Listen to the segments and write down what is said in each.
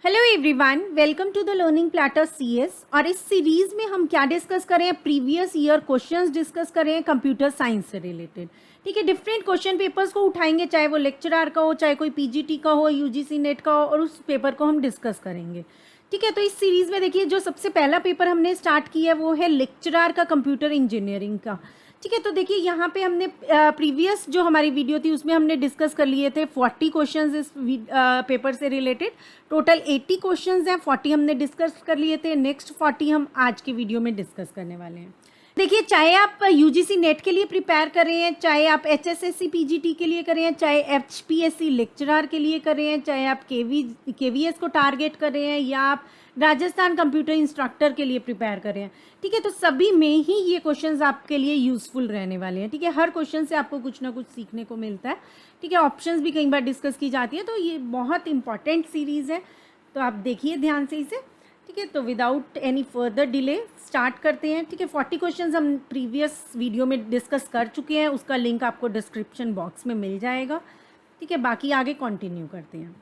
Hello everyone, welcome to the learning platter CS. और इस series में हम क्या डिस्कस कर रहे हैं, प्रीवियस ईयर क्वेश्चंस डिस्कस कर रहे हैं कंप्यूटर साइंस से रिलेटेड। ठीक है, डिफरेंट क्वेश्चन पेपर्स को उठाएंगे, चाहे वो लेक्चरर का हो, चाहे कोई पीजीटी का हो, यूजीसी नेट का हो, और उस पेपर को हम डिस्कस करेंगे। ठीक है, तो इस सीरीज में देखिए जो सबसे पहला पेपर हमने स्टार्ट किया है वो है लेक्चरर का कंप्यूटर इंजीनियरिंग का। ठीक है, तो देखिए यहाँ पे हमने प्रीवियस जो हमारी वीडियो थी उसमें हमने डिस्कस कर लिए थे 40 क्वेश्चंस इस पेपर से रिलेटेड। टोटल 80 क्वेश्चंस हैं, 40 हमने डिस्कस कर लिए थे। नेक्स्ट 40 हम आज की वीडियो में डिस्कस करने वाले हैं। देखिए, चाहे आप यूजीसी नेट के लिए प्रिपेयर कर रहे हैं, चाहे आप एचएसएससी पीजीटी के लिए कर रहे हैं, चाहे एचपीएससी लेक्चरर के लिए कर रहे हैं, चाहे आप केवीएस को टारगेट कर रहे हैं, या आप राजस्थान कंप्यूटर इंस्ट्रक्टर के लिए प्रिपेयर कर रहे हैं, ठीक है, तो सभी में ही ये क्वेश्चंस आपके लिए यूजफुल रहने वाले हैं। ठीक है, हर क्वेश्चन से आपको कुछ ना कुछ सीखने को मिलता है। ठीक है, ऑप्शंस भी कई बार डिस्कस की जाती है, तो ये बहुत इंपॉर्टेंट सीरीज़ है, तो आप देखिए ध्यान से इसे। ठीक है, तो without any further delay start करते हैं। ठीक है, 40 क्वेश्चंस हम प्रीवियस वीडियो में डिस्कस कर चुके हैं, उसका लिंक आपको डिस्क्रिप्शन बॉक्स में मिल जाएगा। ठीक है, बाकी आगे कंटिन्यू करते हैं।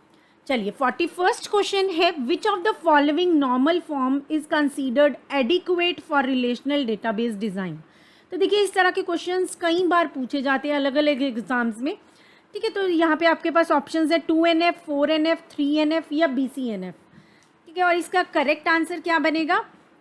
चलिए, 41st क्वेश्चन है, which of the following normal form is considered adequate for relational database design. तो देखिए, इस तरह के क्वेश्चंस कई बार पूछे जाते हैं अलग अलग एग्जाम्स में। ठीक है, तो यहाँ पे आपके पास ऑप्शंस है 2NF, 4NF, 3NF या BCNF। ठीक है, और इसका करेक्ट आंसर क्या बनेगा?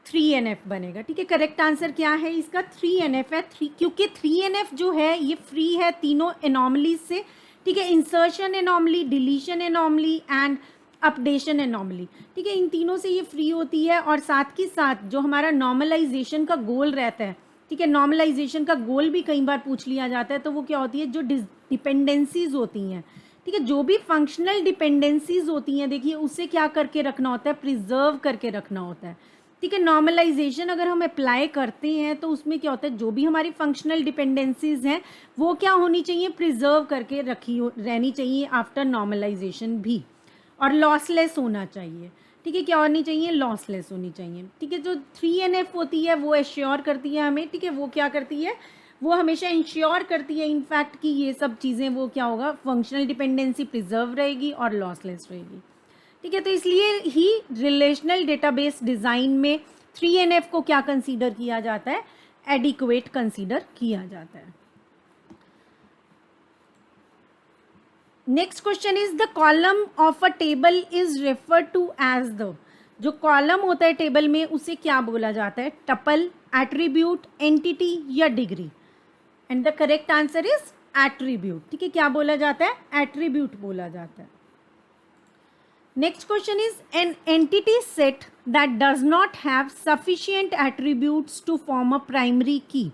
3NF बनेगा। ठीक है, करेक्ट आंसर क्या है इसका? 3NF है। क्योंकि 3NF जो है ये फ्री है तीनों एनॉमलीज से। ठीक है, insertion anomaly, deletion anomaly and updation anomaly. ठीक है, इन तीनों से ये फ्री होती है। और साथ के साथ जो हमारा नॉर्मलाइजेशन का गोल रहता है, ठीक है, नॉर्मलाइजेशन का गोल भी कई बार पूछ लिया जाता है, तो वो क्या होती है, जो डिपेंडेंसीज होती हैं, ठीक है, जो भी फंक्शनल डिपेंडेंसीज होती हैं, देखिए उसे क्या करके रखना होता है, प्रिजर्व करके रखना होता है। ठीक है, नॉर्मलाइजेशन अगर हम अप्लाई करते हैं तो उसमें क्या होता है, जो भी हमारी फंक्शनल डिपेंडेंसीज हैं वो क्या होनी चाहिए, प्रिजर्व करके रहनी चाहिए आफ्टर नॉर्मलाइजेशन भी, और लॉसलेस होना चाहिए। ठीक है, क्या होनी चाहिए, लॉसलेस होनी चाहिए। ठीक है, जो 3NF होती है वो एश्योर करती है हमें। ठीक है, वो क्या करती है, वो हमेशा इंश्योर करती है इनफैक्ट कि ये सब चीज़ें वो क्या होगा, फंक्शनल डिपेंडेंसी प्रिजर्व रहेगी और लॉसलेस रहेगी। ठीक है, तो इसलिए ही रिलेशनल डेटाबेस डिज़ाइन में 3NF को क्या कंसीडर किया जाता है, एडिक्वेट कंसीडर किया जाता है। Next question is, the column of a table is referred to as the. जो कॉलम होता है टेबल में उसे क्या बोला जाता है, टपल, एट्रीब्यूट, एंटिटी या degree. And the correct answer is attribute. ठीक है, क्या बोला जाता है, एट्रीब्यूट बोला जाता है। Next question is, an entity set that does not have sufficient attributes to form a primary key.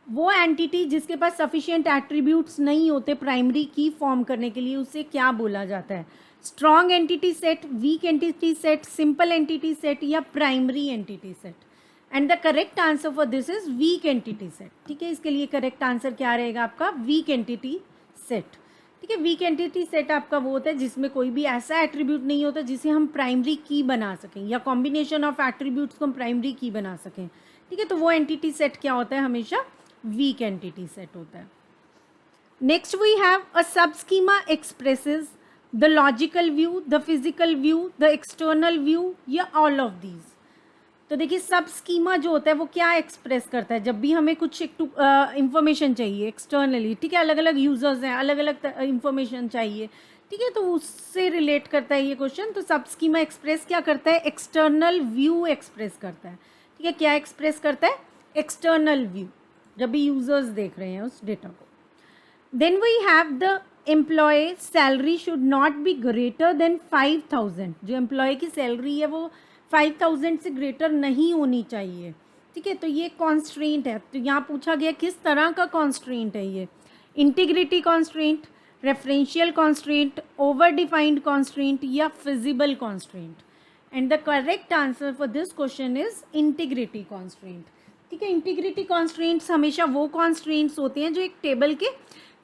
वो एंटिटी जिसके पास सफिशिएंट एट्रीब्यूट्स नहीं होते प्राइमरी की फॉर्म करने के लिए, उसे क्या बोला जाता है, strong entity set, weak entity set, simple entity set या primary entity set. And the correct answer for this is weak entity set. ठीक है, इसके लिए करेक्ट आंसर क्या रहेगा आपका, वीक एंटिटी सेट। ठीक है, वीक एंटिटी सेट आपका वो होता है जिसमें कोई भी ऐसा एट्रीब्यूट नहीं होता जिसे हम प्राइमरी की बना सकें, या कॉम्बिनेशन ऑफ एट्रीब्यूट्स को हम प्राइमरी की बना सकें। ठीक है, तो वो एंटिटी सेट क्या होता है, हमेशा वीक एंटिटी सेट होता है। नेक्स्ट वी हैव अ सब schema expresses the logical view, the physical view, the external view या ऑल ऑफ दीज। तो देखिए, सब स्कीमा जो होता है वो क्या एक्सप्रेस करता है, जब भी हमें कुछ इंफॉर्मेशन चाहिए एक्सटर्नली, ठीक है, अलग अलग यूजर्स हैं, अलग अलग इंफॉर्मेशन चाहिए, ठीक है, तो उससे रिलेट करता है ये क्वेश्चन। तो सब स्कीमा एक्सप्रेस क्या करता है, एक्सटर्नल व्यू एक्सप्रेस करता है। ठीक है, क्या एक्सप्रेस करता है, एक्सटर्नल व्यू, जब भी यूजर्स देख रहे हैं उस डेटा को। Then we have the employee salary should not be greater than 5000। जो एम्प्लॉय की सैलरी है वो 5000 से ग्रेटर नहीं होनी चाहिए। ठीक है, तो ये कॉन्स्ट्रेंट है। तो यहाँ पूछा गया किस तरह का कॉन्स्ट्रेंट है ये, integrity constraint, referential constraint, over defined constraint या feasible constraint. And the correct answer for this question is integrity constraint. ठीक है, इंटीग्रिटी कॉन्स्ट्रेंट्स हमेशा वो कॉन्स्ट्रेंट्स होते हैं जो एक टेबल के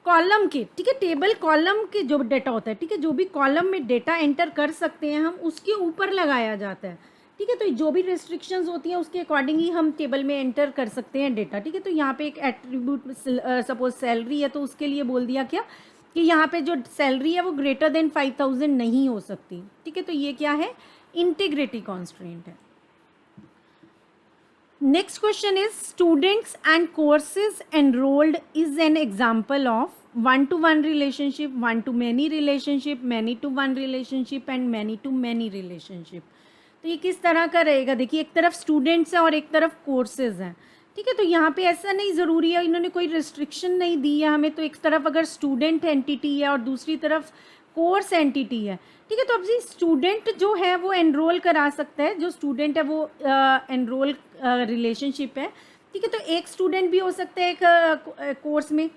कॉलम के, ठीक है, टेबल कॉलम के जो डेटा होता है, ठीक है, जो भी कॉलम में डेटा एंटर कर सकते हैं हम उसके ऊपर लगाया जाता है। ठीक है, तो जो भी रिस्ट्रिक्शंस होती हैं उसके अकॉर्डिंग ही हम टेबल में एंटर कर सकते हैं डेटा। ठीक है, तो यहाँ पे एक एट्रीब्यूट सपोज सैलरी है तो उसके लिए बोल दिया क्या कि यहाँ पे जो सैलरी है वो ग्रेटर देन 5,000 नहीं हो सकती, ठीक है। तो ये क्या है, इंटीग्रिटी कॉन्स्ट्रेंट है। Next question is students and courses enrolled is an example of one to one relationship, one to many relationship, many to one relationship and many to many relationship. तो ये किस तरह का रहेगा, देखिए एक तरफ स्टूडेंट्स हैं और एक तरफ कोर्सेज हैं, ठीक है। तो यहाँ पे ऐसा नहीं ज़रूरी है, इन्होंने कोई रिस्ट्रिक्शन नहीं दी है हमें। तो एक तरफ अगर स्टूडेंट एंटिटी है और दूसरी तरफ कोर्स एंटिटी है, ठीक है। तो अब जी स्टूडेंट जो है वो एनरोल करा सकता है, जो स्टूडेंट है वो एनरोल रिलेशनशिप है, ठीक है। तो एक स्टूडेंट भी हो सकता है एक कोर्स में,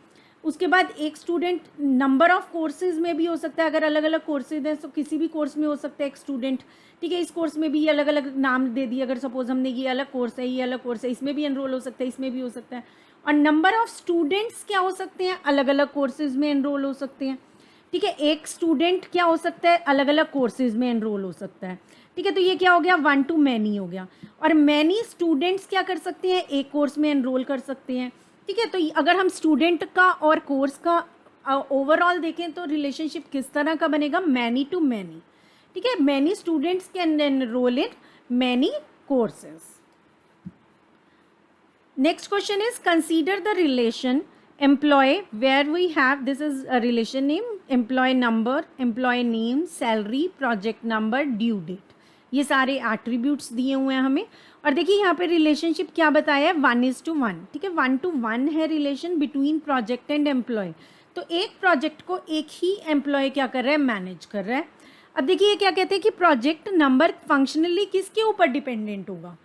उसके बाद एक स्टूडेंट नंबर ऑफ कोर्सेज में भी हो सकता है। अगर अलग अलग कोर्सेज हैं तो किसी भी कोर्स में हो सकता है एक स्टूडेंट, ठीक है। इस कोर्स में भी ये अलग अलग नाम दे दिए, अगर सपोज हमने ये अलग कोर्स है, ये अलग कोर्स है, इसमें भी एनरोल हो सकता है, इसमें भी हो सकता है। और नंबर ऑफ स्टूडेंट्स क्या हो सकते हैं, अलग अलग कोर्सेज में एनरोल हो सकते हैं, ठीक है। एक स्टूडेंट क्या हो सकता है, अलग अलग कोर्सेज में एनरोल हो सकता है, ठीक है। तो ये क्या हो गया, वन टू मैनी हो गया। और मैनी स्टूडेंट्स क्या कर सकते हैं, एक कोर्स में एनरोल कर सकते हैं, ठीक है। तो अगर हम स्टूडेंट का और कोर्स का ओवरऑल देखें तो रिलेशनशिप किस तरह का बनेगा, मैनी टू मैनी, ठीक है। Many students can enrol in many courses. Next question is consider the relation employee where we have, this is a relation name, employee number, employee name, salary, project number, due date, ये सारे attributes दिए हुए हैं हमें। और देखिए यहाँ पे रिलेशनशिप क्या बताया है, 1:1, ठीक है। 1:1 है relation between project and employee. तो एक प्रोजेक्ट को एक ही एम्प्लॉय क्या कर रहा है, मैनेज कर रहा है। अब देखिए ये क्या कहते हैं कि प्रोजेक्ट नंबर फंक्शनली किसके ऊपर डिपेंडेंट होगा,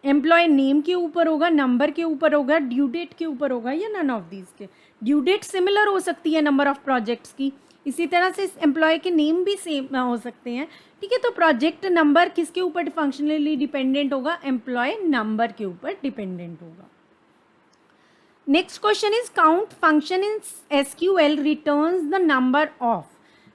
एम्प्लॉय नेम के ऊपर होगा, नंबर के ऊपर होगा, ड्यू डेट के ऊपर होगा, या नन ऑफ दीज के। ड्यू डेट सिमिलर हो सकती है नंबर ऑफ प्रोजेक्ट्स की, इसी तरह से एम्प्लॉय के नेम भी सेम हो सकते हैं, ठीक है। तो प्रोजेक्ट नंबर किसके ऊपर फंक्शनली डिपेंडेंट होगा, एम्प्लॉय नंबर के ऊपर डिपेंडेंट होगा। Next question is count function in SQL returns the number of.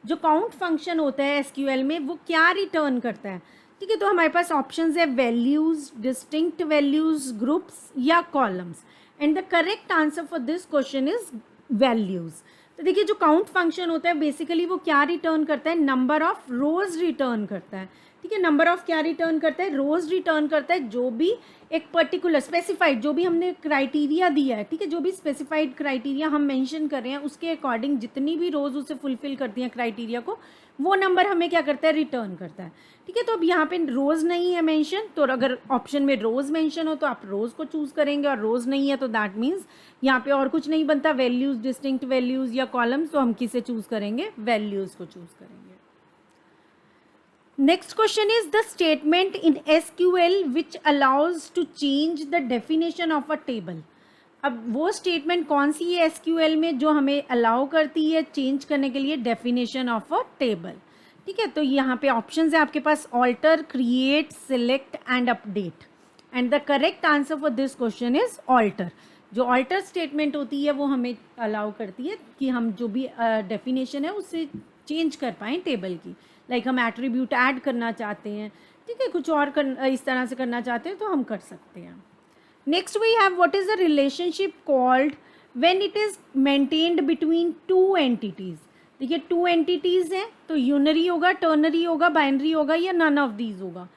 जो काउंट फंक्शन होता है एसक्यूएल में वो क्या रिटर्न करता है, ठीक है। तो हमारे पास ऑप्शंस है वैल्यूज, डिस्टिंक्ट वैल्यूज, ग्रुप्स या columns. And the correct answer for this question is values. तो देखिए जो काउंट फंक्शन होता है बेसिकली वो क्या रिटर्न करता है, नंबर ऑफ रोज रिटर्न करता है, ठीक है। नंबर ऑफ क्या रिटर्न करता है, रोज रिटर्न करता है। जो भी एक पर्टिकुलर स्पेसिफाइड, जो भी हमने क्राइटेरिया दिया है, ठीक है, जो भी स्पेसिफाइड क्राइटेरिया हम मेंशन कर रहे हैं उसके अकॉर्डिंग जितनी भी रोज उसे फुलफिल करती हैं क्राइटेरिया को, वो नंबर हमें क्या करता है, रिटर्न करता है, ठीक है। तो अब यहाँ पे रोज नहीं है मेंशन, तो अगर ऑप्शन में रोज मेंशन हो तो आप रोज को चूज करेंगे, और रोज नहीं है तो दैट मीन्स यहाँ पे और कुछ नहीं बनता, वैल्यूज, डिस्टिंक्ट वैल्यूज या कॉलम्स। तो हम किसे चूज करेंगे, वैल्यूज को चूज करेंगे। Next question is the statement in SQL which allows to change the definition of a table. अब वो स्टेटमेंट कौन सी है एसक्यूएल में जो हमें अलाउ करती है चेंज करने के लिए डेफिनेशन ऑफ अ टेबल, ठीक है। तो यहाँ पे ऑप्शंस है आपके पास, alter, create, select and update. And the correct answer for this question is alter. जो ऑल्टर स्टेटमेंट होती है वो हमें अलाउ करती है कि हम जो भी डेफिनेशन है उससे चेंज कर पाएँ टेबल की। लाइक हम एट्रीब्यूट ऐड करना चाहते हैं, ठीक है, कुछ और इस तरह से करना चाहते हैं तो हम कर सकते हैं। Next we have what is the relationship called when it is maintained between two entities. देखिए टू एंटिटीज हैं तो यूनरी होगा, टर्नरी होगा, बाइनरी होगा, या नन ऑफ दीज होगा।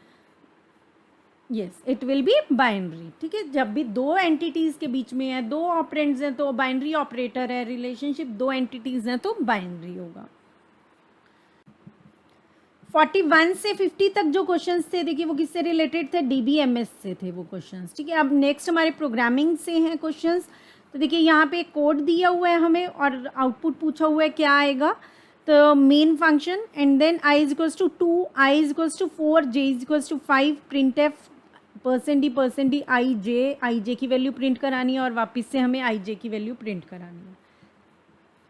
Yes, it will be binary, ठीक है। जब भी दो एंटिटीज के बीच में है, दो ऑपरेंड्स हैं तो बाइनरी ऑपरेटर है। रिलेशनशिप दो एंटिटीज हैं तो बाइनरी होगा। 41 से 50 तक जो क्वेश्चंस थे देखिए वो किससे रिलेटेड थे, डीबीएमएस से थे वो क्वेश्चंस, ठीक है। अब नेक्स्ट हमारे प्रोग्रामिंग से हैं क्वेश्चंस। तो देखिए यहाँ पे एक कोड दिया हुआ है हमें और आउटपुट पूछा हुआ है क्या आएगा। तो main function and then i is equals to 2, i is equals to 4, j is equals to 5, print F %d i j की वैल्यू प्रिंट करानी है और वापस से हमें i j की वैल्यू प्रिंट करानी है।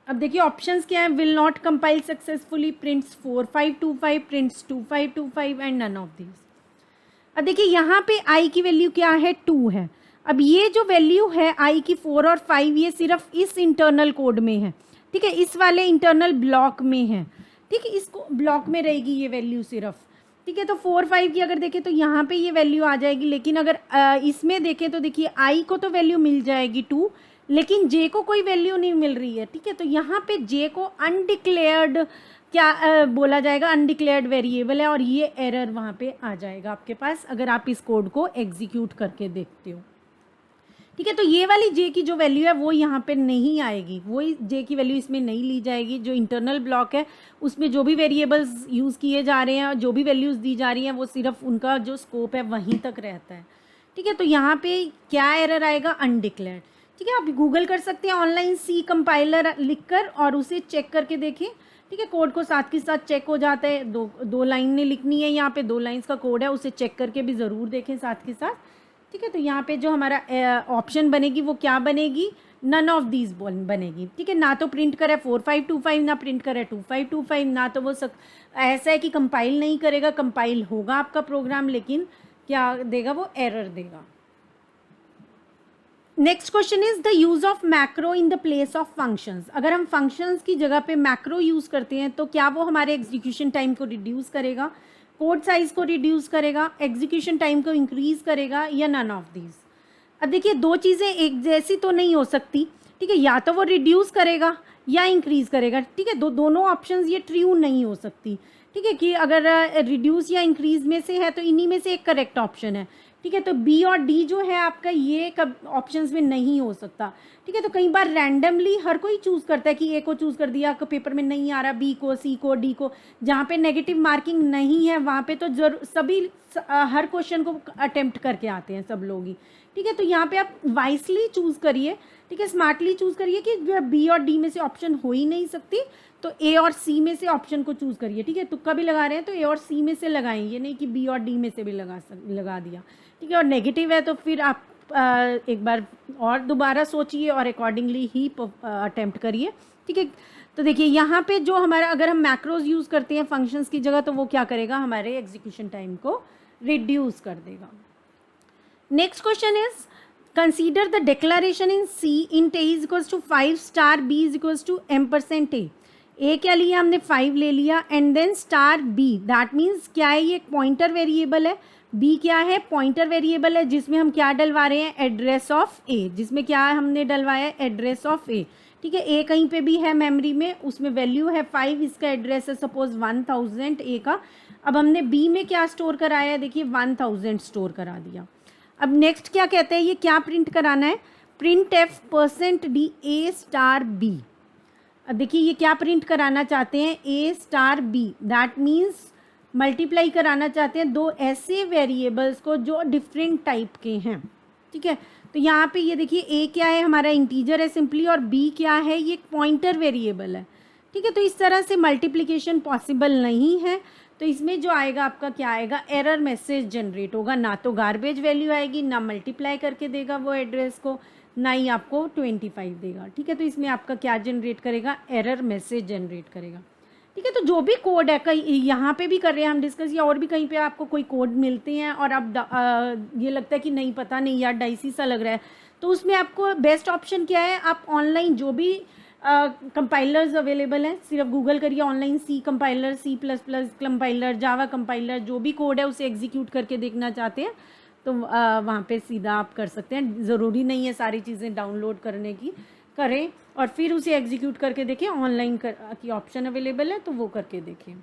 अब देखिए ऑप्शंस क्या है, will not compile successfully, prints 4525, prints 2525 and none of these. अब देखिए यहाँ पे i की वैल्यू क्या है, 2 है। अब ये जो वैल्यू है i की 4 और 5 ये सिर्फ इस इंटरनल कोड में है, ठीक है, इस वाले इंटरनल ब्लॉक में है, ठीक है, इसको ब्लॉक में रहेगी ये वैल्यू सिर्फ, ठीक है। तो 4 5 की अगर देखें तो यहाँ पे ये वैल्यू आ जाएगी, लेकिन अगर इसमें देखें तो देखिए i को तो वैल्यू मिल जाएगी 2, लेकिन जे को कोई वैल्यू नहीं मिल रही है, ठीक है। तो यहाँ पे जे को अनडिक्लेयर्ड क्या बोला जाएगा, अनडिक्लेयर्ड वेरिएबल है, और ये एरर वहाँ पे आ जाएगा आपके पास अगर आप इस कोड को एग्जीक्यूट करके देखते हो, ठीक है। तो ये वाली जे की जो वैल्यू है वो यहाँ पे नहीं आएगी, वो जे की वैल्यू इसमें नहीं ली जाएगी। जो इंटरनल ब्लॉक है उसमें जो भी वेरिएबल्स यूज़ किए जा रहे हैं, जो भी वैल्यूज़ दी जा रही हैं, वो सिर्फ उनका जो स्कोप है वहीं तक रहता है, ठीक है। तो यहाँ पे क्या एरर आएगा, अनडिक्लेयर्ड, ठीक है। आप गूगल कर सकते हैं ऑनलाइन सी कंपाइलर लिखकर और उसे चेक करके देखें, ठीक है। कोड को साथ के साथ चेक हो जाता है, दो लाइनें लिखनी है, यहाँ पे 2 लाइन्स का कोड है, उसे चेक करके भी ज़रूर देखें साथ के साथ, ठीक है। तो यहाँ पे जो हमारा ऑप्शन बनेगी वो क्या बनेगी, नन ऑफ दीज बनेगी, ठीक है। ना तो प्रिंट करे 4525, ना प्रिंट करे 2525, ना तो वो ऐसा है कि कंपाइल नहीं करेगा, कंपाइल होगा आपका प्रोग्राम, लेकिन क्या देगा, वो एरर देगा। Next question is the use of macro in the place of functions. अगर हम फंक्शंस की जगह पे मैक्रो यूज करते हैं तो क्या वो हमारे एग्जीक्यूशन टाइम को रिड्यूस करेगा, कोड साइज को रिड्यूस करेगा, एग्जीक्यूशन टाइम को इंक्रीज करेगा, या नन ऑफ दीज। अब देखिए, दो चीज़ें एक जैसी तो नहीं हो सकती, ठीक है। या तो वो रिड्यूस करेगा या इंक्रीज करेगा, ठीक है। दोनों ऑप्शंस ये ट्रू नहीं हो सकती, ठीक है। कि अगर रिड्यूस या इंक्रीज में से है तो इन्हीं में से एक करेक्ट ऑप्शन है, ठीक है। तो बी और डी जो है आपका, ये कब ऑप्शंस में नहीं हो सकता, ठीक है। तो कई बार रैंडमली हर कोई चूज़ करता है कि ए को चूज़ कर दिया, पेपर में नहीं आ रहा, बी को, सी को, डी को। जहाँ पे नेगेटिव मार्किंग नहीं है वहाँ पे तो जरूर सभी हर क्वेश्चन को अटेम्प्ट करके आते हैं सब लोग ही, ठीक है। तो यहाँ पे आप वाइसली चूज़ करिए, ठीक है, स्मार्टली चूज़ करिए कि जो बी और डी में से ऑप्शन हो ही नहीं सकती, तो ए और सी में से ऑप्शन को चूज़ करिए, ठीक है। तुक्का भी लगा रहे हैं तो ए और सी में से लगाएं, ये नहीं कि बी और डी में से भी लगा दिया, ठीक है। और नेगेटिव है तो फिर आप एक बार और दोबारा सोचिए और अकॉर्डिंगली ही अटेम्प्ट करिए, ठीक है। तो देखिए यहाँ पे जो हमारा, अगर हम मैक्रोज यूज़ करते हैं फंक्शंस की जगह, तो वो क्या करेगा, हमारे एग्जीक्यूशन टाइम को रिड्यूस कर देगा। Next question is consider the declaration in C int a is equals to 5 star b is equals to m% a क्या लिया हमने, 5 ले लिया, and then star B, that means क्या है, ये एक पॉइंटर वेरिएबल है, बी क्या है, पॉइंटर वेरिएबल है, जिसमें हम क्या डलवा रहे हैं, एड्रेस ऑफ ए, जिसमें क्या हमने डलवाया है, एड्रेस ऑफ ए, ठीक है। ए कहीं पे भी है मेमोरी में, उसमें वैल्यू है 5, इसका एड्रेस है सपोज 1000 ए का। अब हमने बी में क्या स्टोर कराया है, देखिए 1000 स्टोर करा दिया। अब नेक्स्ट क्या कहते हैं, ये क्या प्रिंट कराना है, print F %d A star B. अब देखिए ये क्या प्रिंट कराना चाहते हैं, A star B, that means multiply कराना चाहते हैं दो ऐसे वेरिएबल्स को जो डिफरेंट टाइप के हैं, ठीक है। तो यहाँ पे ये देखिए, ए क्या है, हमारा इंटीजर है सिंपली, और बी क्या है, ये एक पॉइंटर वेरिएबल है, ठीक है। तो इस तरह से मल्टीप्लिकेशन पॉसिबल नहीं है, तो इसमें जो आएगा आपका क्या आएगा, एरर मैसेज जनरेट होगा, ना तो गार्बेज वैल्यू आएगी, ना मल्टीप्लाई करके देगा वो एड्रेस को, ना ही आपको 25 देगा, ठीक है। तो इसमें आपका क्या जनरेट करेगा, एरर मैसेज जनरेट करेगा, ठीक है। तो जो भी कोड है, कहीं यहाँ पे भी कर रहे हैं हम डिस्कस, या और भी कहीं पे आपको कोई कोड मिलते हैं और आप ये लगता है कि नहीं पता नहीं यार डाइसी सा लग रहा है, तो उसमें आपको बेस्ट ऑप्शन क्या है, आप ऑनलाइन जो भी कंपाइलर्स अवेलेबल हैं, सिर्फ गूगल करिए online C compiler, C++ compiler, Java compiler, जो भी कोड है उसे एग्जीक्यूट करके देखना चाहते हैं तो वहाँ पे सीधा आप कर सकते हैं। ज़रूरी नहीं है सारी चीज़ें डाउनलोड करने की, करें और फिर उसे एग्जीक्यूट करके देखें, ऑनलाइन की ऑप्शन अवेलेबल है तो वो करके देखें।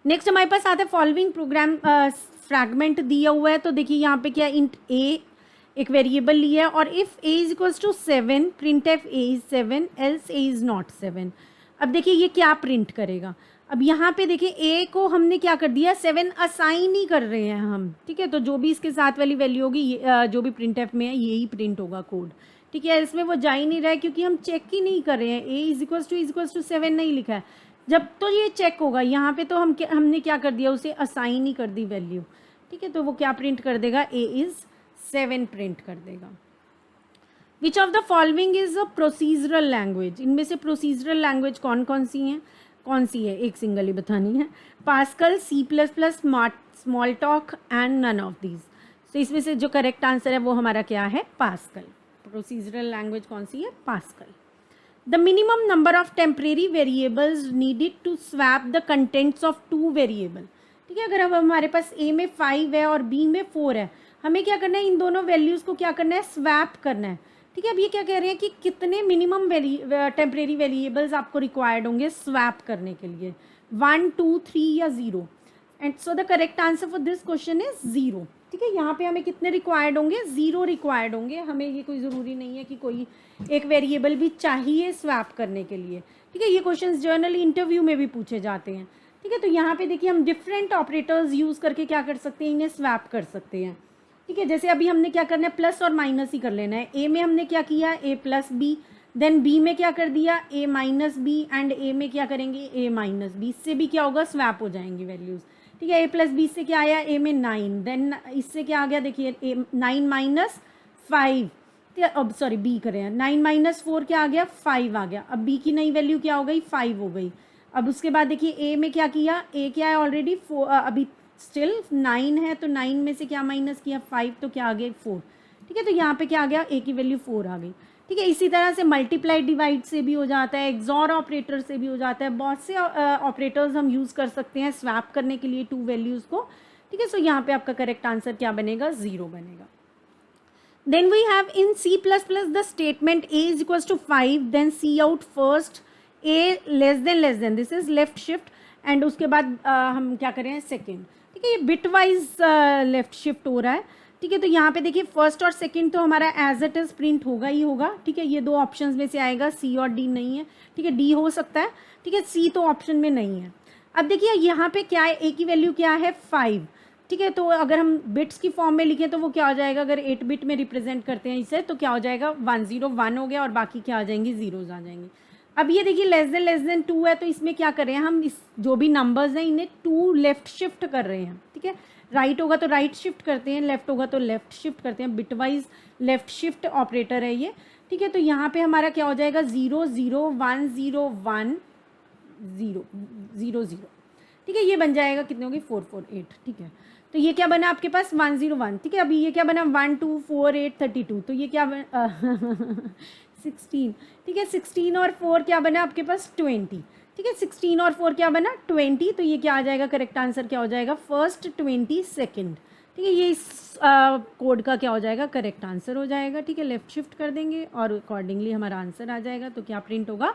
नेक्स्ट हमारे पास आता है फॉलोइंग प्रोग्राम फ्रैगमेंट दिया हुआ है, तो देखिए यहाँ पे क्या, इंट ए एक वेरिएबल लिया है, और if a is equals to 7 print f a is 7 else a is not 7। अब देखिए ये क्या प्रिंट करेगा, अब यहाँ पे देखिए ए को हमने क्या कर दिया, 7 असाइन ही कर रहे हैं हम, ठीक है। तो जो भी इसके साथ वाली वैल्यू होगी, जो भी प्रिंट एफ में है यही प्रिंट होगा कोड, ठीक है। इसमें वो जा ही नहीं रहा है क्योंकि हम चेक ही नहीं कर रहे हैं, ए इज इक्वल्स टू 7 नहीं लिखा है, जब तो ये चेक होगा यहाँ पे तो हमने क्या कर दिया, उसे असाइन ही कर दी वैल्यू, ठीक है। तो वो क्या प्रिंट कर देगा, ए इज़ 7 प्रिंट कर देगा। विच of the following is a procedural language, इनमें से प्रोसीजरल लैंग्वेज कौन कौन सी है, एक सिंगल ही बतानी है, Pascal, C++, Smalltalk and none of these. तो इसमें से जो करेक्ट आंसर है वो हमारा क्या है, पास्कल। प्रोसीजरल लैंग्वेज कौन सी है, Pascal. The minimum number of temporary variables needed to swap the contents of 2 variable, ठीक है। अगर अब हमारे पास ए में 5 है और बी में 4 है, हमें क्या करना है, इन दोनों वैल्यूज़ को क्या करना है, स्वैप करना है, ठीक है। अब ये क्या कह रहे हैं कि कितने मिनिमम टेम्परेरी वेरिएबल्स आपको रिक्वायर्ड होंगे स्वैप करने के लिए, 1 2 3 या 0। And so the correct answer for this question is 0। ठीक है, यहाँ पे हमें कितने रिक्वायर्ड होंगे, 0 रिक्वायर्ड होंगे। हमें ये कोई ज़रूरी नहीं है कि कोई एक वेरिएबल भी चाहिए स्वैप करने के लिए। ठीक है, ये क्वेश्चंस जर्नली इंटरव्यू में भी पूछे जाते हैं। ठीक है, तो यहाँ पे देखिए हम डिफरेंट ऑपरेटर्स यूज़ करके क्या कर सकते हैं, इन्हें स्वैप कर सकते हैं। ठीक है, जैसे अभी हमने क्या करना है, प्लस और माइनस ही कर लेना है। ए में हमने क्या किया, ए प्लस बी, देन बी में क्या कर दिया, ए माइनस बी, एंड ए में क्या करेंगे, ए माइनस बी। इससे भी क्या होगा, स्वैप हो जाएंगी वैल्यूज़। ठीक है, ए प्लस बी से क्या आया, ए में 9, देन इससे क्या आ गया, देखिए ए 9 माइनस 5, अब सॉरी बी करें, 9 माइनस 4 क्या आ गया, 5 आ गया। अब बी की नई वैल्यू क्या हो गई, 5 हो गई। अब उसके बाद देखिए ए में क्या किया, ए क्या है ऑलरेडी 4, अभी स्टिल 9 है, तो 9 में से क्या माइनस किया, 5, तो क्या आ गया 4। ठीक है, तो यहाँ पे क्या आ गया, ए की वैल्यू 4 आ गई। ठीक है, इसी तरह से मल्टीप्लाई डिवाइड से भी हो जाता है, एक्सॉर ऑपरेटर से भी हो जाता है, बहुत से ऑपरेटर्स हम यूज़ कर सकते हैं स्वैप करने के लिए टू वैल्यूज़ को। ठीक है, सो यहाँ पे आपका करेक्ट आंसर क्या बनेगा, 0 बनेगा। Then we have in C++ the statement a is equals to 5, then C out first, a less than this is left shift, and उसके बाद हम क्या करें, सेकेंड। ठीक है, ये बिट वाइज लेफ्ट शिफ्ट हो रहा है। ठीक है, तो यहाँ पे देखिए फर्स्ट और सेकंड तो हमारा एज इट इज प्रिंट होगा ही होगा। ठीक है, ये दो ऑप्शंस में से आएगा, सी और डी नहीं है। ठीक है, डी हो सकता है। ठीक है, सी तो ऑप्शन में नहीं है। अब देखिए यहाँ पे क्या है, ए की वैल्यू क्या है, 5। ठीक है, तो अगर हम बिट्स की फॉर्म में लिखें तो वो क्या हो जाएगा, अगर 8 बिट में रिप्रेजेंट करते हैं इसे, तो क्या हो जाएगा, 101 हो गया, और बाकी क्या आ जाएंगी, जीरोज आ जाएंगी। अब ये देखिए लेस देन 2 है, तो इसमें क्या कर रहे हैं हम, इस जो भी नंबर्स हैं इन्हें 2 लेफ्ट शिफ्ट कर रहे हैं। ठीक है, राइट होगा तो राइट शिफ्ट करते हैं, लेफ्ट होगा तो लेफ्ट शिफ्ट करते हैं, बिटवाइज लेफ्ट शिफ्ट ऑपरेटर है ये। ठीक है, तो यहाँ पे हमारा क्या हो जाएगा, 0 0 1 0 1 0 0 0। ठीक है, ये बन जाएगा कितने होगी, 4 4 8। ठीक है, तो ये क्या बना आपके पास, 101। ठीक है, अभी ये क्या बना, 1 2 4 8 32, तो ये क्या बना 16। ठीक है, 16 और 4 क्या बना आपके पास, 20। ठीक है, 16 और 4 क्या बना, 20, तो ये क्या आ जाएगा, करेक्ट आंसर क्या हो जाएगा, फर्स्ट 20 सेकेंड। ठीक है, ये इस कोड का क्या हो जाएगा, करेक्ट आंसर हो जाएगा। ठीक है, लेफ्ट शिफ्ट कर देंगे और अकॉर्डिंगली हमारा आंसर आ जाएगा। तो क्या प्रिंट होगा,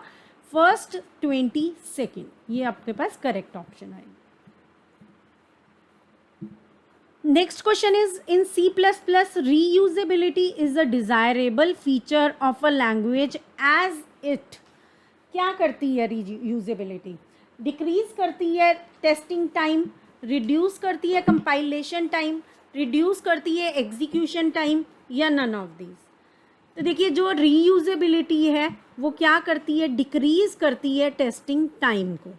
फर्स्ट 20 सेकेंड, ये आपके पास करेक्ट ऑप्शन आएगा। Next question is, in C++, reusability is a desirable feature of a language as it क्या करती है, reusability डिक्रीज करती है टेस्टिंग टाइम, रिड्यूस करती है कंपाइलेशन टाइम, रिड्यूस करती है एग्जीक्यूशन टाइम, या नन ऑफ दीज। तो देखिए जो रीयूजेबिलिटी है वो क्या करती है, डिक्रीज करती है टेस्टिंग टाइम को।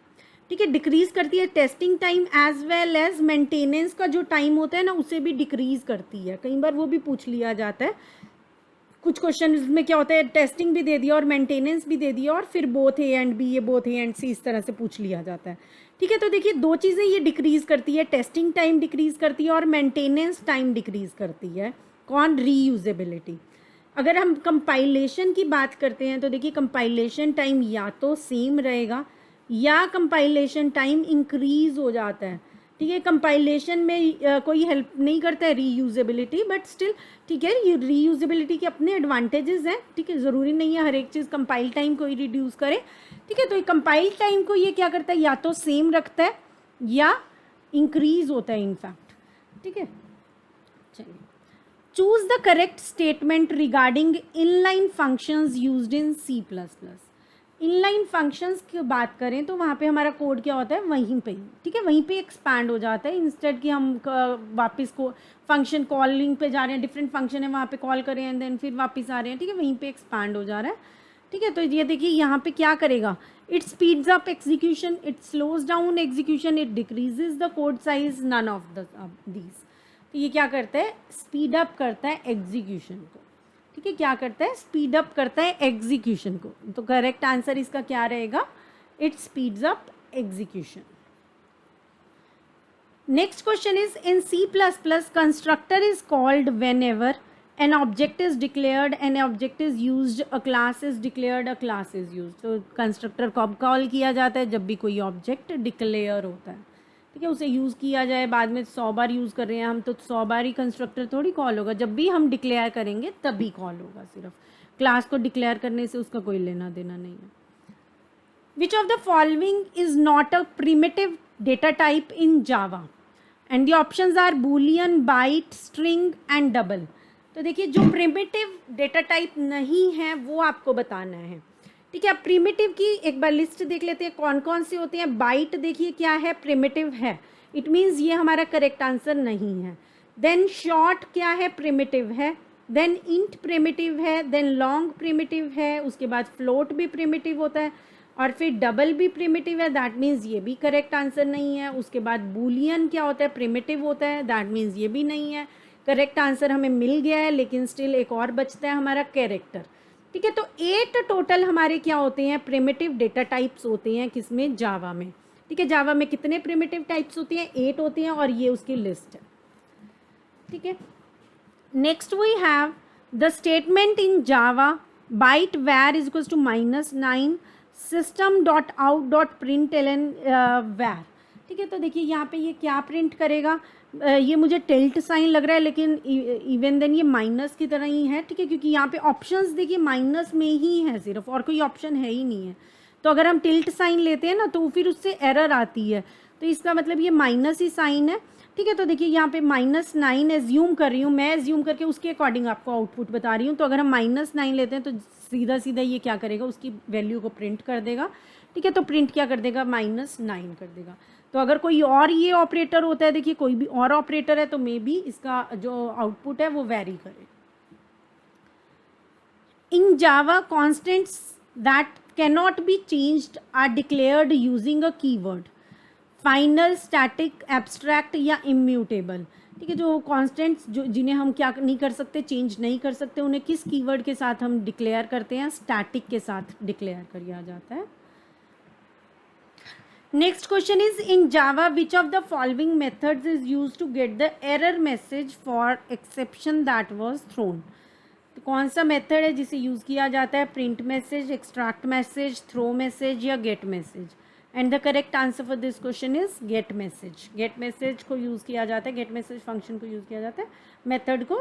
ठीक है, डिक्रीज करती है testing time as well as maintenance का जो टाइम होता है ना, उसे भी डिक्रीज करती है। कई बार वो भी पूछ लिया जाता है, कुछ क्वेश्चन में क्या होता है, टेस्टिंग भी दे दिया और मेंटेनेंस भी दे दिया, और फिर बोथ ए एंड बी, ये बोथ ए एंड सी, इस तरह से पूछ लिया जाता है। ठीक है, तो देखिए दो चीज़ें ये डिक्रीज करती है, टेस्टिंग टाइम डिक्रीज करती है और मेंटेनेंस टाइम डिक्रीज करती है। कौन, रीयूजेबिलिटी। अगर हम कंपाइलेशन की बात करते हैं तो देखिए कंपाइलेशन टाइम या तो सेम रहेगा या कंपाइलेशन टाइम इंक्रीज हो जाता है। ठीक है, कंपाइलेशन में कोई हेल्प नहीं करता है रीयूजेबिलिटी, बट स्टिल ठीक है, ये रीयूजेबिलिटी के अपने एडवांटेजेस हैं। ठीक है, ज़रूरी नहीं है हर एक चीज़ कंपाइल टाइम को ही रिड्यूस करे। ठीक है, तो कंपाइल टाइम को ये क्या करता है, या तो सेम रखता है या इंक्रीज होता है इनफैक्ट। ठीक है, चलिए, choose the correct statement regarding inline functions used in C++। Inline functions की बात करें तो वहाँ पे हमारा कोड क्या होता है, वहीं पे ही। ठीक है, वहीं पे एक्सपैंड हो जाता है, इंस्टेड कि हम वापस को फंक्शन कॉलिंग पे जा रहे हैं, डिफरेंट फंक्शन है वहाँ पे कॉल करें एंड देन फिर वापस आ रहे हैं। ठीक है, वहीं पे एक्सपैंड हो जा रहा है। ठीक है, तो ये देखिए यहाँ पे क्या करेगा, it speeds up execution, it slows down execution, it decreases the code size, none of these. तो ये क्या करता है, स्पीड अप करता है एग्जीक्यूशन को। ठीक है, क्या करता है, स्पीड अप करता है एग्जीक्यूशन को। तो करेक्ट आंसर इसका क्या रहेगा, it speeds up execution. Next question is, in C++ constructor is called when ever an object is declared, an object is used, a class is declared, a class is used. तो constructor कब call किया जाता है, जब भी कोई object declare होता है। ठीक है, उसे यूज़ किया जाए, बाद में 100 बार यूज़ कर रहे हैं हम तो 100 बार ही कंस्ट्रक्टर थोड़ी कॉल होगा, जब भी हम डिक्लेयर करेंगे तभी कॉल होगा सिर्फ। क्लास को डिक्लेयर करने से उसका कोई लेना देना नहीं है। Which of the following is not a primitive data type in Java, and the options are boolean, byte, string and double. तो देखिए जो प्रिमिटिव डेटा टाइप नहीं है वो आपको बताना है, ठीक है। अब प्रिमिटिव की एक बार लिस्ट देख लेते हैं कौन कौन से होते हैं। बाइट देखिए क्या है, प्रिमिटिव है, इट मीन्स ये हमारा करेक्ट आंसर नहीं है। देन शॉर्ट क्या है, प्रिमिटिव है। देन इंट प्रिमिटिव है, देन लॉन्ग प्रिमिटिव है, उसके बाद फ्लोट भी प्रिमिटिव होता है, और फिर डबल भी प्रिमिटिव है, दैट मीन्स ये भी करेक्ट आंसर नहीं है। उसके बाद बूलियन क्या होता है, प्रिमिटिव होता है, दैट मीन्स ये भी नहीं है। करेक्ट आंसर हमें मिल गया है, लेकिन स्टिल एक और बचता है हमारा कैरेक्टर, ठीक है। तो 8 टोटल हमारे क्या होते हैं, प्रिमिटिव डेटा टाइप्स होते हैं किसमें, जावा में, ठीक है। जावा में कितने प्रिमिटिव टाइप्स होती हैं, 8 होती हैं, और ये उसकी लिस्ट है, ठीक है। Next we have the statement in Java byte var is equals to -9 system.out.println var, ठीक है। तो देखिए यहाँ पे ये क्या प्रिंट करेगा, ये मुझे टिल्ट साइन लग रहा है, लेकिन इवन देन ये माइनस की तरह ही है, ठीक है, क्योंकि यहाँ पे ऑप्शंस देखिए माइनस में ही है सिर्फ, और कोई ऑप्शन है ही नहीं है। तो अगर हम टिल्ट साइन लेते हैं ना तो फिर उससे एरर आती है, तो इसका मतलब ये माइनस ही साइन है, ठीक है। तो देखिए यहाँ पे -9 एज्यूम कर रही हूँ मैं, एज्यूम करके उसके अकॉर्डिंग आपको आउटपुट बता रही हूँ। तो अगर हम -9 लेते हैं तो सीधा सीधा ये क्या करेगा, उसकी वैल्यू को प्रिंट कर देगा, ठीक है। तो प्रिंट क्या कर देगा, -9 कर देगा। तो अगर कोई और ये ऑपरेटर होता है, देखिए कोई भी और ऑपरेटर है, तो मे बी इसका जो आउटपुट है वो वेरी करे। In Java constants that cannot be changed are declared using a keyword, final, static, abstract या इम्यूटेबल, ठीक है। जो कॉन्स्टेंट्स जो जिन्हें हम क्या नहीं कर सकते, चेंज नहीं कर सकते, उन्हें किस कीवर्ड के साथ हम डिक्लेयर करते हैं, स्टैटिक के साथ डिक्लेयर किया जाता है। Next question is in Java which of the following methods is used to get the error message for exception that was thrown. तो कौन सा मेथड है जिसे यूज़ किया जाता है, print message, extract message, throw message या get message. And the correct answer for this question is get message. Get message को यूज़ किया जाता है, गेट मैसेज फंक्शन को यूज़ किया जाता है मेथड को,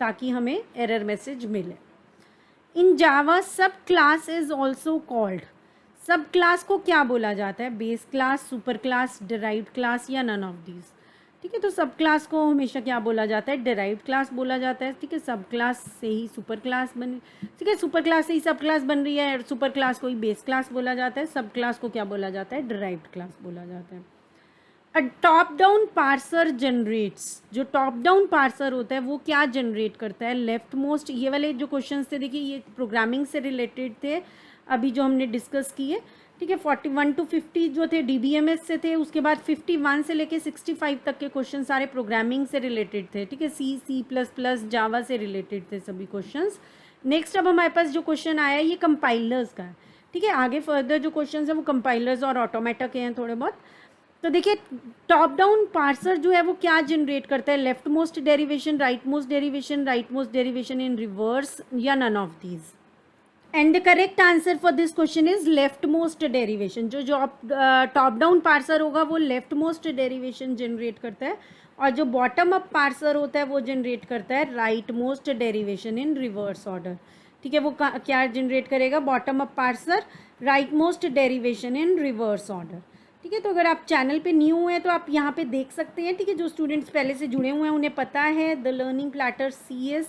ताकि हमें एरर मैसेज मिले। इन जावा सब क्लास इज ऑल्सो कॉल्ड, सब क्लास को क्या बोला जाता है, base class, super class, derived class या नन ऑफ दीज, ठीक है। तो सब क्लास को हमेशा क्या बोला जाता है, डिराइव्ड क्लास बोला जाता है, ठीक है। सब क्लास से ही सुपर क्लास बन, ठीक है, सुपर क्लास से ही सब क्लास बन रही है, सुपर क्लास को ही बेस क्लास बोला जाता है, सब क्लास को क्या बोला जाता है, डिराइव्ड क्लास बोला जाता है। अ टॉप डाउन पार्सर जनरेट्स, जो टॉप डाउन पार्सर होता है वो क्या जनरेट करता है, लेफ्ट मोस्ट। ये वाले जो क्वेश्चन थे देखिए ये प्रोग्रामिंग से रिलेटेड थे अभी जो हमने डिस्कस किए, ठीक है। 41 to 50 जो थे DBMS से थे, उसके बाद 51 से लेके 65 तक के क्वेश्चन सारे प्रोग्रामिंग से रिलेटेड थे, ठीक है। C++, जावा से रिलेटेड थे सभी क्वेश्चंस। नेक्स्ट अब हमारे पास जो क्वेश्चन आया है ये कंपाइलर्स का है, ठीक है। आगे फर्दर जो क्वेश्चन है वो कंपाइलर्स और ऑटोमेटा के हैं थोड़े बहुत। तो देखिए टॉप डाउन पार्सर जो है वो क्या जनरेट करता है, leftmost derivation, rightmost derivation, rightmost derivation in reverse या none of these. And the correct answer for this question is leftmost derivation. जो टॉप डाउन पार्सर होगा वो लेफ्ट मोस्ट डेरिवेशन जनरेट करता है, और जो bottom up parser होता है वो जनरेट करता है rightmost derivation in reverse order, ठीक है। वो क्या जनरेट करेगा, bottom up parser, rightmost derivation in reverse order, ठीक है। तो अगर आप चैनल पे न्यू हैं तो आप यहाँ पे देख सकते हैं, ठीक है। जो स्टूडेंट्स पहले से जुड़े हुए हैं उन्हें पता है द लर्निंग प्लैटर CS,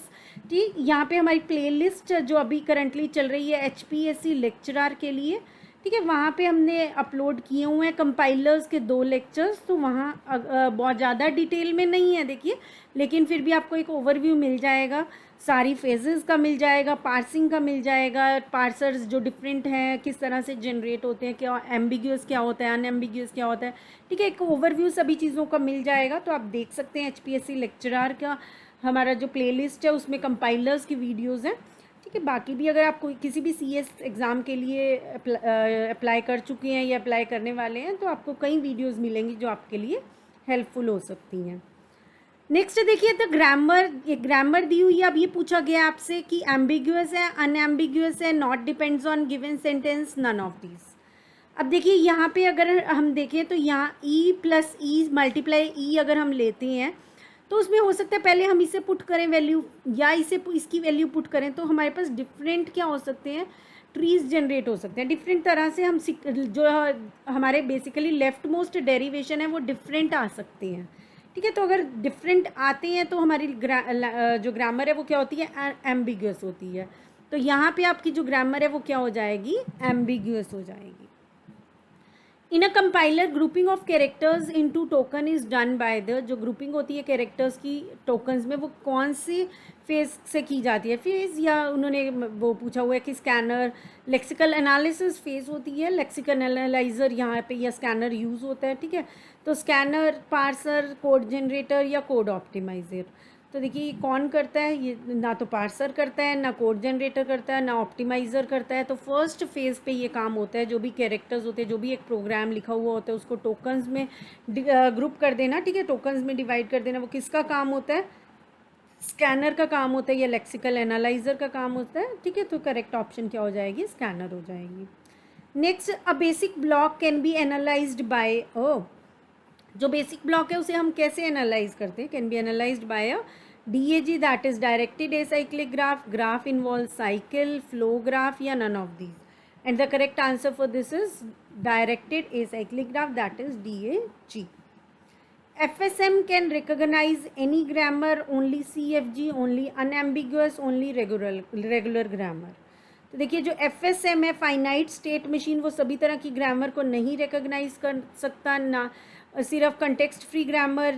ठीक। यहाँ पे हमारी प्लेलिस्ट जो अभी करंटली चल रही है HPSC लेक्चरर के लिए, ठीक है, वहाँ पे हमने अपलोड किए हुए हैं कंपाइलर्स के 2 लेक्चर्स। तो वहाँ बहुत ज़्यादा डिटेल में नहीं है देखिए, लेकिन फिर भी आपको एक ओवरव्यू मिल जाएगा, सारी फेजेस का मिल जाएगा, पार्सिंग का मिल जाएगा, पार्सर्स जो डिफरेंट हैं किस तरह से जनरेट होते हैं, क्या एम्बिग्यूअस क्या होता है, अनएम्बिग्यूअस क्या होता है, ठीक है। एक ओवरव्यू सभी चीज़ों का मिल जाएगा। तो आप देख सकते हैं HPSC लेक्चरर का हमारा जो प्लेलिस्ट है उसमें कंपाइलर्स की वीडियोज़ हैं, ठीक है। बाकी भी अगर आप कोई किसी भी CS एग्ज़ाम के लिए अप्लाई कर चुके हैं या अप्लाई करने वाले हैं तो आपको कई वीडियोज़ मिलेंगी जो आपके लिए हेल्पफुल हो सकती हैं। नेक्स्ट देखिए द ग्रामर, ये ग्रामर दी हुई है। अब ये पूछा गया आपसे कि एम्बिग्यूअस है, अनएम्बिग्यूअस है, not depends on given sentence, none of these. अब देखिए यहाँ पे अगर हम देखें तो यहाँ E + E × E अगर हम लेते हैं तो उसमें हो सकता है पहले हम इसे पुट करें वैल्यू या इसे इसकी वैल्यू पुट करें, तो हमारे पास डिफरेंट क्या हो सकते हैं, ट्रीज जनरेट हो सकते हैं डिफरेंट तरह से। हम जो हमारे बेसिकली लेफ्ट मोस्ट डेरिवेशन है वो डिफरेंट आ सकते हैं, ठीक है। तो अगर डिफरेंट आते हैं तो हमारी जो ग्रामर है वो क्या होती है, एम्बिग्यूअस होती है। तो यहाँ पे आपकी जो ग्रामर है वो क्या हो जाएगी, एम्बिग्यूअस हो जाएगी। In a compiler grouping of characters into token is done by the, जो ग्रुपिंग होती है कैरेक्टर्स की टोकन्स में, वो कौन से फेज से की जाती है, फेज या उन्होंने वो पूछा हुआ है कि स्कैनर, लेक्सिकल एनालिसिस फेज होती है, लेक्सिकल एनालाइजर यहाँ पे या स्कैनर यूज़ होता है, ठीक है। तो स्कैनर, पार्सर, कोड जनरेटर या कोड ऑप्टिमाइजर। तो देखिए ये कौन करता है, ये ना तो पार्सर करता है, ना कोड जनरेटर करता है, ना ऑप्टिमाइज़र करता है। तो फर्स्ट फेज़ पे ये काम होता है, जो भी कैरेक्टर्स होते हैं, जो भी एक प्रोग्राम लिखा हुआ होता है उसको टोकन्स में ग्रुप कर देना, ठीक है, टोकन्स में डिवाइड कर देना, वो किसका काम होता है, स्कैनर का काम होता है या लेक्सिकल एनालाइजर का काम होता है, ठीक है। तो करेक्ट ऑप्शन क्या हो जाएगी, स्कैनर हो जाएगी। Next, a basic block can be analysed by, जो बेसिक ब्लॉक है उसे हम कैसे एनालाइज करते हैं, can be analysed by a DAG, that is directed acyclic graph, graph involve cycle, flow graph या none of these, and the correct answer for this is directed acyclic graph, that is DAG. FSM can recognize any grammar, only CFG, only unambiguous, only regular grammar. तो देखिए जो FSM है, finite state machine, वो सभी तरह की grammar को नहीं रिकॉग्नाइज कर सकता, ना सिर्फ कंटेक्स्ट फ्री ग्रामर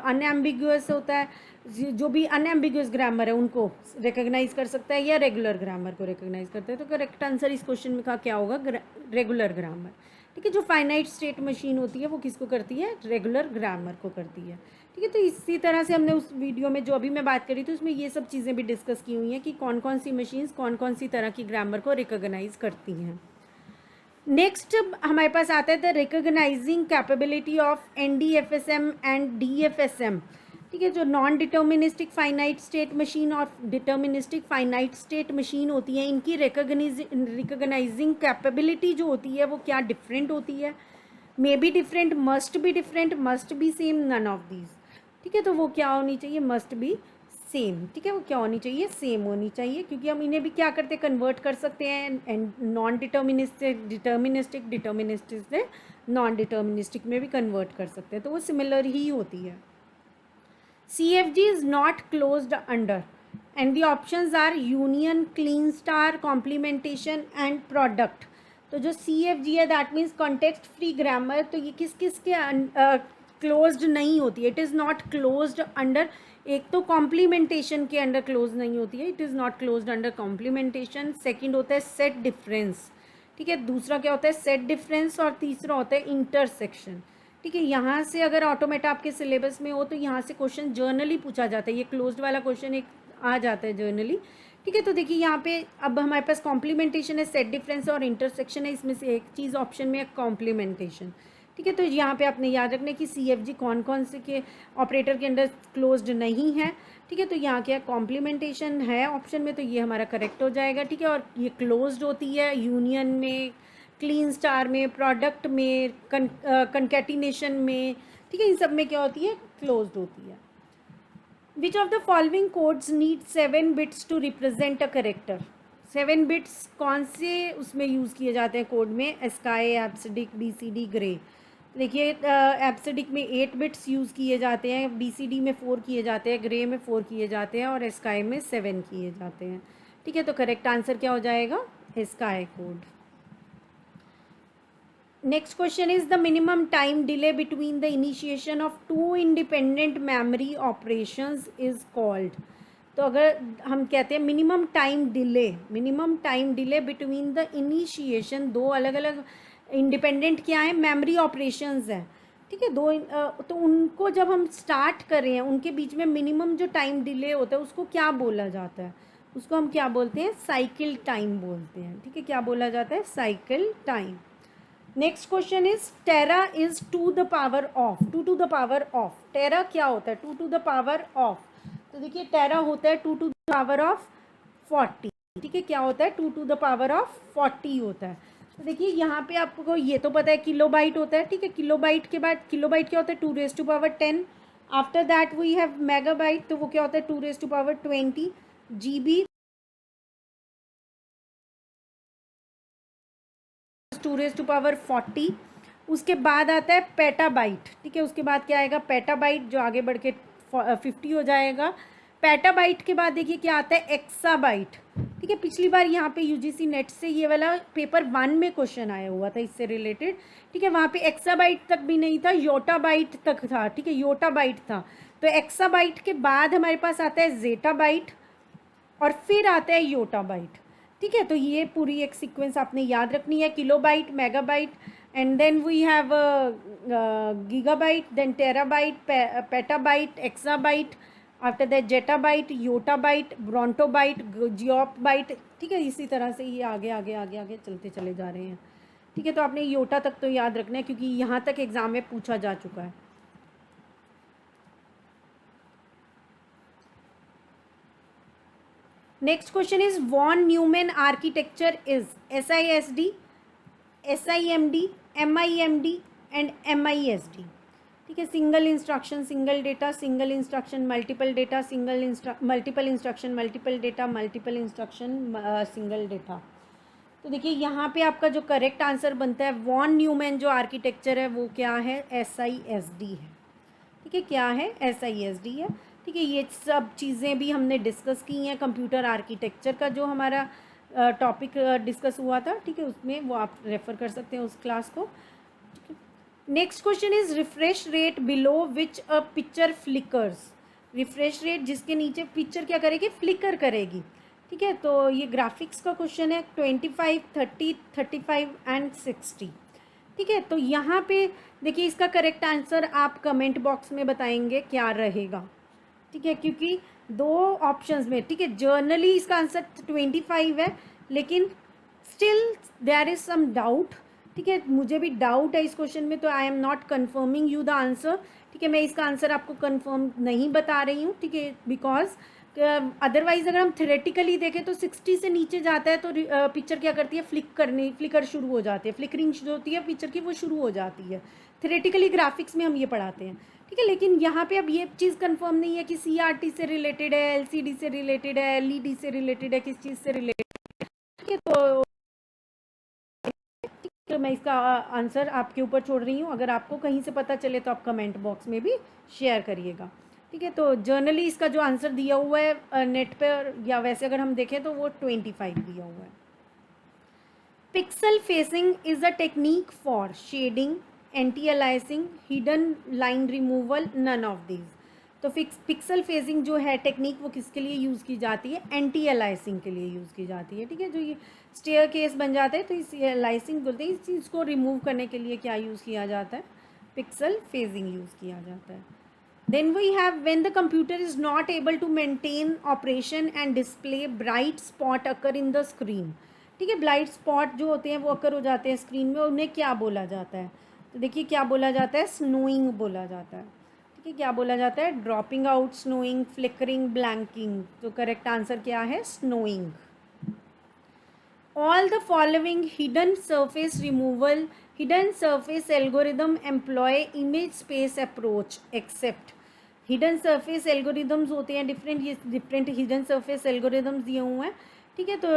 अनएम्बिगुअस होता है, जो भी अनएम्बिगुअस ग्रामर है उनको रिकॉग्नाइज कर सकता है, या रेगुलर ग्रामर को रिकॉग्नाइज करता है। तो करेक्ट आंसर इस क्वेश्चन में का क्या होगा, रेगुलर ग्रामर, ठीक है। जो फाइनाइट स्टेट मशीन होती है वो किसको करती है, रेगुलर ग्रामर को करती है, ठीक है। तो इसी तरह से हमने उस वीडियो में जो अभी मैं बात करी थी उसमें ये सब चीज़ें भी डिस्कस की हुई हैं कि कौन कौन सी मशीन्स कौन कौन सी तरह की ग्रामर को रिकॉग्नाइज करती हैं। नेक्स्ट हमारे पास आता है the recognising capability of NDFSM and DFSM, ठीक है। जो non deterministic finite state machine और डिटर्मिनिस्टिक फाइनाइट स्टेट मशीन होती है, इनकी रिकॉग्नाइजिंग कैपेबिलिटी जो होती है वो क्या डिफरेंट होती है, may be different, must be same, none of these, ठीक है। तो वो क्या होनी चाहिए, मस्ट बी सेम, ठीक है। वो क्या होनी चाहिए, सेम होनी चाहिए, क्योंकि हम इन्हें भी क्या करते हैं, कन्वर्ट कर सकते हैं, एंड नॉन डिटर्मिनिस्टिक डिटर्मिनिस्टिक से नॉन डिटर्मिनिस्टिक में भी कन्वर्ट कर सकते हैं, तो वो सिमिलर ही होती है। CFG is not closed under, and the options are union, clean star, complementation and product. तो जो CFG है that means context free grammar, तो ये किस किस के क्लोज्ड नहीं होती है, it is not closed under, एक तो कॉम्प्लीमेंटेशन के अंडर क्लोज नहीं होती है, it is not closed under complementation. Second होता है सेट डिफरेंस, ठीक है। दूसरा क्या होता है, सेट डिफरेंस, और तीसरा होता है इंटरसेक्शन, ठीक है। यहाँ से अगर ऑटोमेटा आपके सिलेबस में हो तो यहाँ से क्वेश्चन जर्नली पूछा जाता है, ये क्लोज्ड वाला क्वेश्चन एक आ जाता है जर्नली, ठीक है। तो देखिए यहाँ पे अब हमारे पास कॉम्प्लीमेंटेशन है, सेट डिफरेंस और इंटरसेक्शन है, इसमें से एक चीज़ ऑप्शन में है कॉम्प्लीमेंटेशन, ठीक है। तो यहाँ पे आपने याद रखना है कि CFG कौन कौन से के ऑपरेटर के अंदर क्लोज्ड नहीं है, ठीक है। तो यहाँ क्या कॉम्प्लीमेंटेशन है ऑप्शन में, तो ये हमारा करेक्ट हो जाएगा, ठीक है। और ये क्लोज्ड होती है यूनियन में, क्लीन स्टार में, प्रोडक्ट में, कंकैटिनेशन में, ठीक है। इन सब में क्या होती है, क्लोज्ड होती है। Which of the following codes need 7 bits to represent a character, 7 bits कौन से उसमें यूज़ किए जाते हैं कोड में, एस्काई, एब्सिडिक, BCD, ग्रे। देखिए एब्सिडिक में 8 बिट्स यूज़ किए जाते हैं, BCD में 4 किए जाते हैं, ग्रे में 4 किए जाते हैं, और एस्काई में 7 किए जाते हैं, ठीक है। तो करेक्ट आंसर क्या हो जाएगा, ASCII code. Next question is the minimum time delay between the initiation of 2 independent memory operations is called. तो अगर हम कहते हैं minimum time delay between the initiation, दो अलग अलग इंडिपेंडेंट क्या है, मेमोरी ऑपरेशंस हैं, ठीक है। दो तो उनको जब हम स्टार्ट कर रहे हैं उनके बीच में मिनिमम जो टाइम डिले होता है उसको क्या बोला जाता है, उसको हम क्या बोलते हैं, साइकिल टाइम बोलते हैं, ठीक है। क्या बोला जाता है, cycle time. Next question is tera is 2 to the power of, 2 to the power of, टेरा क्या होता है, 2 to the power of। तो देखिए टेरा होता है 2 to the power of 40, ठीक है। क्या होता है, 2 to the power of 40 होता है। तो देखिए यहाँ पे आपको ये तो पता है किलोबाइट होता है, ठीक है। किलोबाइट के बाद किलोबाइट क्या होता है, 2 raised to power 10, after that we have megabyte, तो वो क्या होता है 2⁻20 GB, 2⁻40। उसके बाद आता है पेटाबाइट, ठीक है। उसके बाद क्या आएगा पेटाबाइट, जो आगे बढ़ के 50 हो जाएगा। पेटाबाइट के बाद देखिए क्या आता है एक्साबाइट, ठीक है। पिछली बार यहाँ पे यूजीसी नेट से ये वाला पेपर 1 में क्वेश्चन आया हुआ था इससे रिलेटेड, ठीक है। वहाँ पे एक्साबाइट तक भी नहीं था, योटाबाइट तक था, ठीक है, योटाबाइट था। तो एक्साबाइट के बाद हमारे पास आता है जेटाबाइट और फिर आता है योटाबाइट, ठीक है। तो ये पूरी एक सीक्वेंस आपने याद रखनी है, kilobyte, megabyte, and then we have gigabyte, then terabyte, petabyte, exabyte, after that zettabyte, yottabyte, brontobyte, geobyte, ठीक है। इसी तरह से ये आगे आगे आगे आगे चलते चले जा रहे हैं, ठीक है। तो आपने योटा तक तो याद रखना है क्योंकि यहाँ तक एग्जाम में पूछा जा चुका है। Next question is von Neumann architecture is SISD, SIMD, MIMD and MISD, ठीक है। Single instruction single data, single instruction multiple data, multiple instruction multiple data, multiple instruction single data. तो देखिए यहाँ पे आपका जो करेक्ट आंसर बनता है वॉन न्यूमैन जो आर्किटेक्चर है वो क्या है SISD है, ठीक है। क्या है SISD है, ठीक है। ये सब चीज़ें भी हमने डिस्कस की हैं कंप्यूटर आर्किटेक्चर का जो हमारा टॉपिक डिस्कस हुआ था, ठीक है। उसमें वो आप रेफ़र कर सकते हैं उस क्लास को, ठीक है। Next question is refresh rate below which a picture flickers. Refresh rate जिसके नीचे पिक्चर क्या करेगी फ्लिकर करेगी, ठीक है। तो ये ग्राफिक्स का क्वेश्चन है 25, 30, 35 एंड 60, ठीक है। तो यहाँ पे देखिए इसका करेक्ट आंसर आप कमेंट बॉक्स में बताएंगे क्या रहेगा, ठीक है। क्योंकि दो ऑप्शंस में, ठीक है, जर्नली इसका आंसर 25 है, लेकिन still there is some doubt, ठीक है। मुझे भी डाउट है इस क्वेश्चन में, तो I am not confirming you the answer, ठीक है। मैं इसका आंसर आपको कन्फर्म नहीं बता रही हूँ, ठीक है, बिकॉज अदरवाइज अगर हम थ्योरेटिकली देखें तो 60 से नीचे जाता है तो पिक्चर क्या करती है फ्लिकर शुरू हो जाती है, फ्लिकरिंग जो होती है पिक्चर की वो शुरू हो जाती है। थ्योरेटिकली ग्राफिक्स में हम ये पढ़ाते हैं, ठीक है। लेकिन यहाँ पे अब ये चीज़ कंफर्म नहीं है कि CRT से रिलेटेड है, LCD से रिलेटेड है, LED से रिलेटेड है, किस चीज़ से रिलेटेड है, ठीक है। तो मैं इसका आंसर आपके ऊपर छोड़ रही हूँ, अगर आपको कहीं से पता चले तो आप कमेंट बॉक्स में भी शेयर करिएगा, ठीक है। तो जर्नली इसका जो आंसर दिया हुआ है नेट पर या वैसे अगर हम देखें तो वो 25 दिया हुआ है। Pixel phasing is a technique for shading, anti aliasing, hidden line removal, none of these. तो पिक्सल फेसिंग जो है टेक्निक वो किसके लिए यूज़ की जाती है एंटी अलाइसिंग के लिए यूज़ की जाती है, ठीक है। जो ये स्टेयर केस बन जाता है तो इस अलाइसिंग बोलते हैं, इस चीज़ को रिमूव करने के लिए क्या यूज़ किया जाता है पिक्सल फेसिंग यूज़ किया जाता है। Then we have when the computer is not able to maintain operation and display bright spot occur in the screen, ठीक है। ब्राइट स्पॉट जो होते हैं वो अकर हो जाते हैं स्क्रीन में, उन्हें क्या बोला जाता है, तो देखिए क्या बोला जाता है स्नोइंग बोला जाता है, ठीक है। क्या बोला जाता है dropping out, snowing, flickering, blanking. तो करेक्ट आंसर क्या है snowing. All the following hidden surface algorithm employ image space approach except। Hidden surface algorithms होते हैं डिफरेंट हिडन सर्फेस एल्गोरिदम्स दिए हुए हैं, ठीक है। तो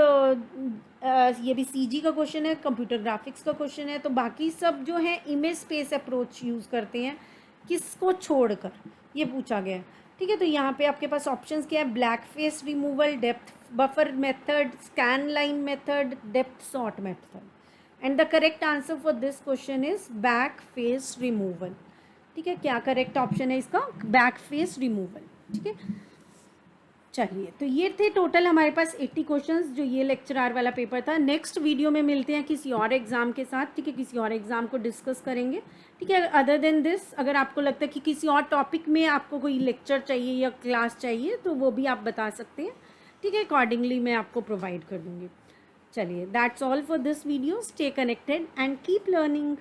ये भी CG का क्वेश्चन है, कंप्यूटर ग्राफिक्स का क्वेश्चन है। तो बाकी सब जो है इमेज स्पेस अप्रोच यूज़ करते हैं, किसको छोड़कर ये पूछा गया है, ठीक है। तो यहाँ पे आपके पास ऑप्शंस क्या है black face removal, depth buffer method, scan line method, depth sort method, and the correct answer for this question is back face removal, ठीक है। क्या करेक्ट ऑप्शन है इसका बैक फेस रिमूवल, ठीक है। चलिए तो ये थे टोटल हमारे पास 80 क्वेश्चंस जो ये लेक्चर आर वाला पेपर था। नेक्स्ट वीडियो में मिलते हैं किसी और एग्ज़ाम के साथ, ठीक है, किसी और एग्ज़ाम को डिस्कस करेंगे, ठीक है। अदर देन दिस अगर आपको लगता है कि किसी और टॉपिक में आपको कोई लेक्चर चाहिए या क्लास चाहिए तो वो भी आप बता सकते हैं, ठीक है। अकॉर्डिंगली मैं आपको प्रोवाइड कर दूँगी। चलिए that's all for this video, stay connected and keep learning.